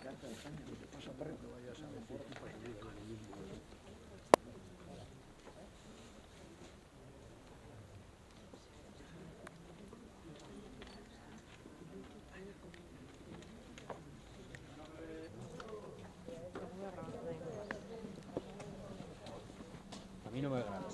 A mí no me agrada.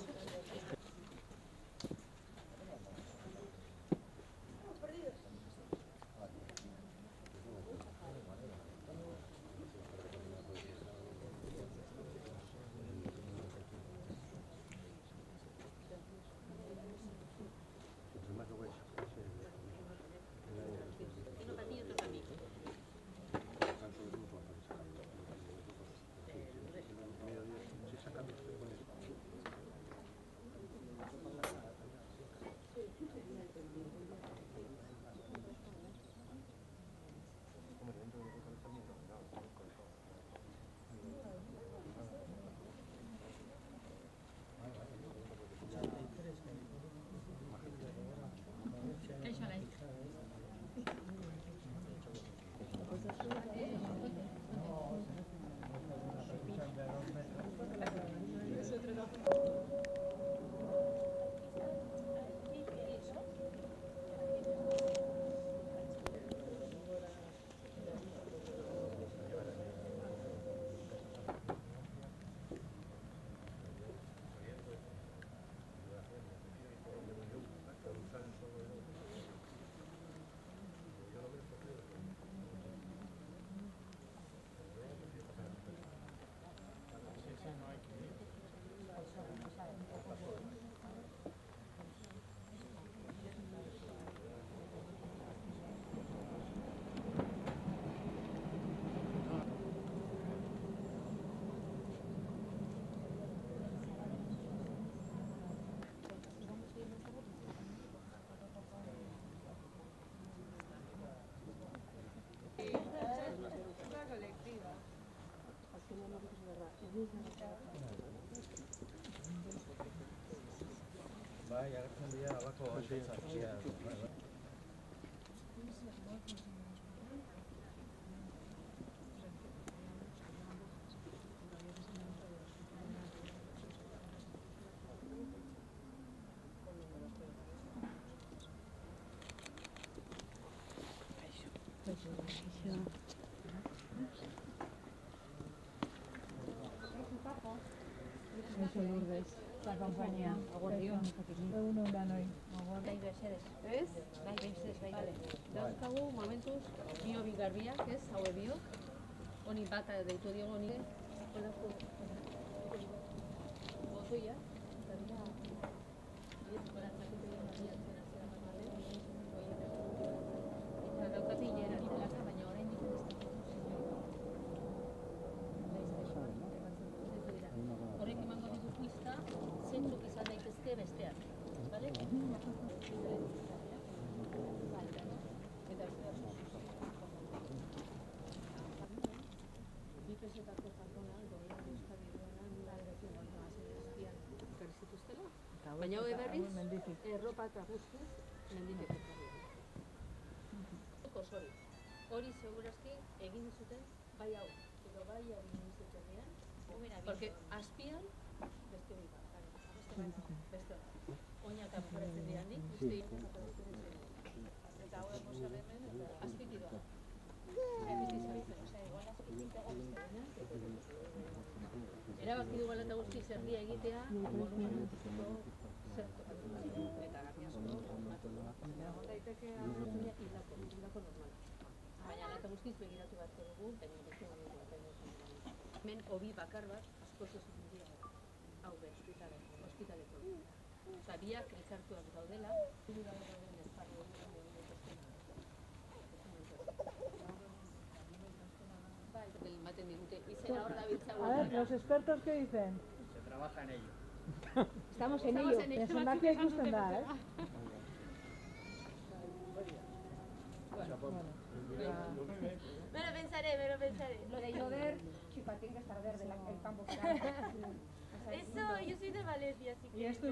Bai, agertzen dira alako txikiak. La compañía. Egun on lanoi. Bai, mesedez. Ez? Bai, mesedez, bai. Dauzkagu momentuz bio bigarbiak, ez? Haue biok. Honi bata deitu diogu honi. Holako botoia. Eta daukat hilera delaka, baina oraindik ez horrek emango ditu pista, zentzuk izan daitezke besteak. Bale? Bi pesetako kartona, gobierno Euskadi duena, nila erekin gaztian ekarri zituztela. Baina hori berriz, erropa eta guztiz, menditek ekarri. Hori segurazki egin zuten bai hau, edo bai hau egin zuten dian. Porque azpian, beste hori bat, beste hori. Oinak aparetzen dian nik, beste aparetzen dian. Eta hau hermosa hemen, azpitik doa. Beti zabitzen, igual azpitik dago beste dena. Erabaki dugu eta guzti zerdia egitea, eta garbi asko, egon daiteke hildako normal. Baina eta guztiz begiratu beharko dugu, baina beste momentu bat hemen hobi bakar bat asko zezun dira. Hau be, ospitaleko. Osa, biak elkartuak daudela. Ematen digute, izena hor dabiltza. A ver, los expertos ¿qué dicen? Se trabaja en ello. Estamos en ello. Zenbaki ikusten da, ¿eh? Me lo pensaré. Lo de llover, chica, tiene que estar verde el campo. Para... Eso, yo soy de Valencia, así que... Y esto...